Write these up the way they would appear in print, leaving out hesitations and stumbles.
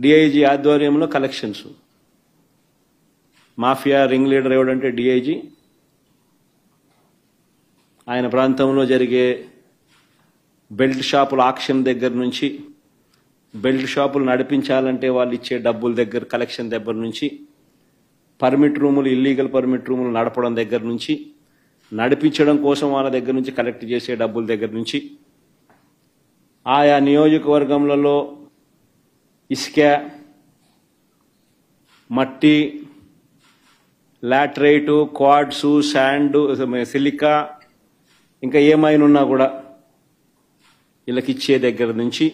DIG ఆధ్వర్యంలో collections. Mafia ring leader ఎవడంటే DIG. ఆయన ప్రాంతంలో జరిగే బెల్ట్ షాపుల ఆక్షన్ దగ్గర నుంచి, బెల్ట్ షాపులు నడిపించాలంటే వాళ్ళు ఇచ్చే డబ్బుల దగ్గర కలెక్షన్ దగ్గర నుంచి, పర్మిట్ రూములు ఇల్లీగల్ పర్మిట్ రూములు నడపడం దగ్గర నుంచి, నడిపించడం కోసం వాళ్ళ దగ్గర నుంచి కలెక్ట్ చేసే డబ్బుల దగ్గర నుంచి, ఆయా నియోజకవర్గంలో ఇసుక, మట్టి, లాటరైటు, క్వాడ్సు, శాండ్, సిలికా, ఇంకా ఏమైనా ఉన్నా కూడా వీళ్ళకి ఇచ్చే దగ్గర నుంచి,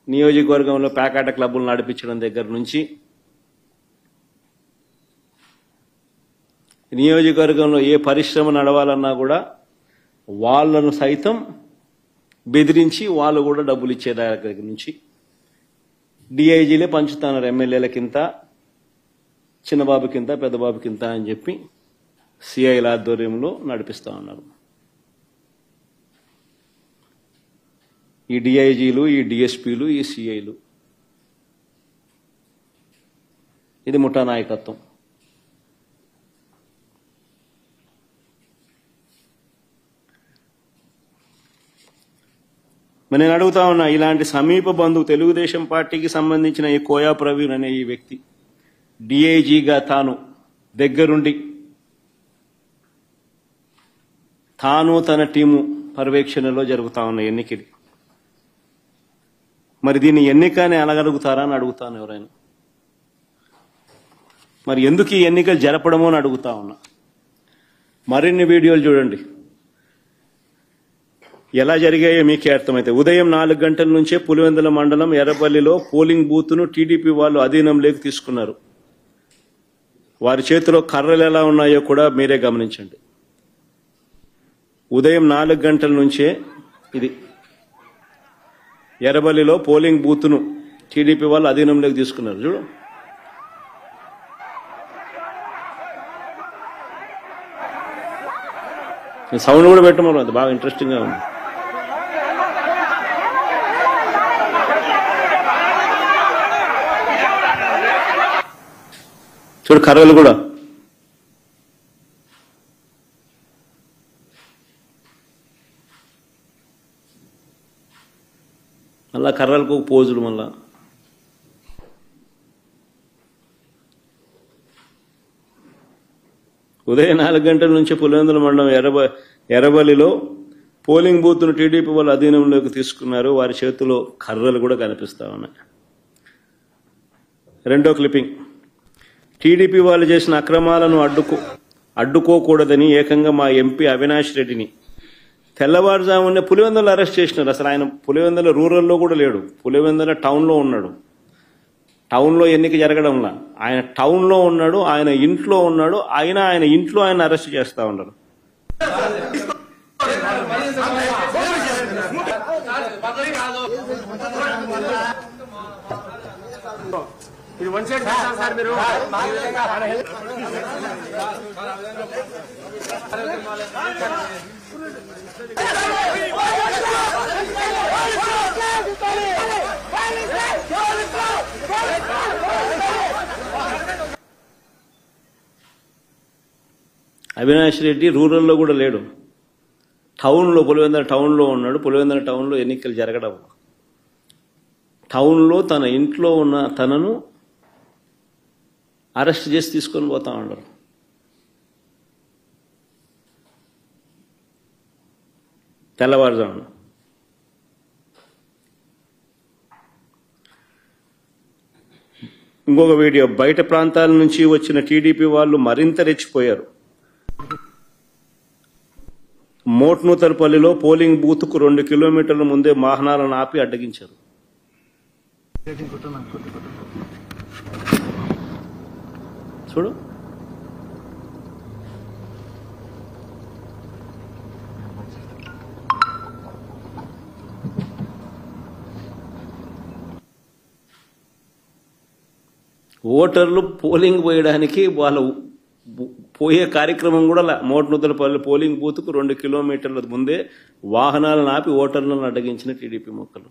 నియోజకవర్గంలో పేకాట క్లబ్బులు నడిపించడం దగ్గర నుంచి, నియోజకవర్గంలో ఏ పరిశ్రమ నడవాలన్నా కూడా వాళ్ళను సైతం బెదిరించి వాళ్ళు కూడా డబ్బులు ఇచ్చే దగ్గర నుంచి డిఐజీలే పంచుతున్నారు. ఎమ్మెల్యేలకింత, చిన్నబాబుకింత, పెద్దబాబుకింత అని చెప్పి సిఐల ఆధ్వర్యంలో నడిపిస్తా ఉన్నారు. ఈ డిఐజీలు, ఈ డిఎస్పీలు, ఈ సిఐలు, ఇది ముఠా నాయకత్వం. నేను అడుగుతా ఉన్నా, ఇలాంటి సమీప బంధువు తెలుగుదేశం పార్టీకి సంబంధించిన ఈ కోయా ప్రవీణ్ అనే ఈ వ్యక్తి డిఐజీగా తాను దగ్గరుండి తాను తన టీము పర్యవేక్షణలో జరుగుతా ఉన్న ఎన్నికలు, మరి దీన్ని ఎన్నికనే అనగలుగుతారా అని అడుగుతాను ఎవరైనా. మరి ఎందుకు ఈ ఎన్నికలు జరపడమో అని అడుగుతా ఉన్నా. మరిన్ని వీడియోలు చూడండి, ఎలా జరిగాయో మీకే అర్థమైతే. ఉదయం 4 గంటల నుంచే పులివెందుల మండలం ఎర్రపల్లిలో పోలింగ్ బూత్ను టీడీపీ వాళ్ళు అధీనంలోకి తీసుకున్నారు. వారి చేతిలో కర్రలు ఎలా ఉన్నాయో కూడా మీరే గమనించండి. ఉదయం 4 గంటల నుంచే ఇది ఎర్రపల్లిలో పోలింగ్ బూత్ను టీడీపీ వాళ్ళు అధీనంలోకి తీసుకున్నారు. చూడు, సౌండ్ కూడా పెట్టమన్నారు, అది బాగా ఇంట్రెస్టింగ్ గా ఉంది. చూడు కర్రలు కూడా. మళ్ళా కర్రలకు పోజులు. మళ్ళా ఉదయం 4 గంటల నుంచి పులివెందుల మండలం ఎర్రబల్లిలో పోలింగ్ బూత్ను టీడీపీ వాళ్ళు అధీనంలోకి తీసుకున్నారు. వారి చేతిలో కర్రలు కూడా కనిపిస్తా ఉన్నాయి. రెండో క్లిప్పింగ్. టీడీపీ వాళ్ళు చేసిన అక్రమాలను అడ్డుకోకూడదని ఏకంగా మా ఎంపీ అవినాష్ రెడ్డిని తెల్లవారుజామునే పులివెందులు అరెస్ట్ చేసినారు. అసలు ఆయన పులివెందుల రూరల్లో కూడా లేడు, పులివెందుల టౌన్లో ఉన్నాడు. టౌన్లో ఎన్నిక జరగడంలా ఆయన టౌన్లో ఉన్నాడు, ఆయన ఇంట్లో ఉన్నాడు. ఆయన ఇంట్లో ఆయన అరెస్ట్ చేస్తా ఉన్నారు. ఇది వన్ సైడ్ సార్ మీరు అవినాష్ రెడ్డి రూరల్లో కూడా లేడు, టౌన్లో పులివెందుల టౌన్లో ఉన్నాడు. పులివెందుల టౌన్లో ఎన్నికలు జరగడం, టౌన్లో తన ఇంట్లో ఉన్న తనను అరెస్ట్ చేసి తీసుకొని పోతా ఉన్నారు. తెల్లవారుజామున. ఇంకొక వీడియో. బయట ప్రాంతాల నుంచి వచ్చిన టీడీపీ వాళ్ళు మరింత రెచ్చిపోయారు. మోట్నూతలపల్లిలో పోలింగ్ బూత్కు 2 కిలోమీటర్ల ముందే వాహనాలను ఆపి అడ్డగించారు. చూడు, ఓటర్లు పోలింగ్ పోయడానికి వాళ్ళ పోయే కార్యక్రమం కూడా మోట్నూతలపల్లి పోలింగ్ బూత్కు 2 కిలోమీటర్ల ముందే వాహనాలను ఆపి ఓటర్లను అడ్డగించిన టీడీపీ మొక్కలు.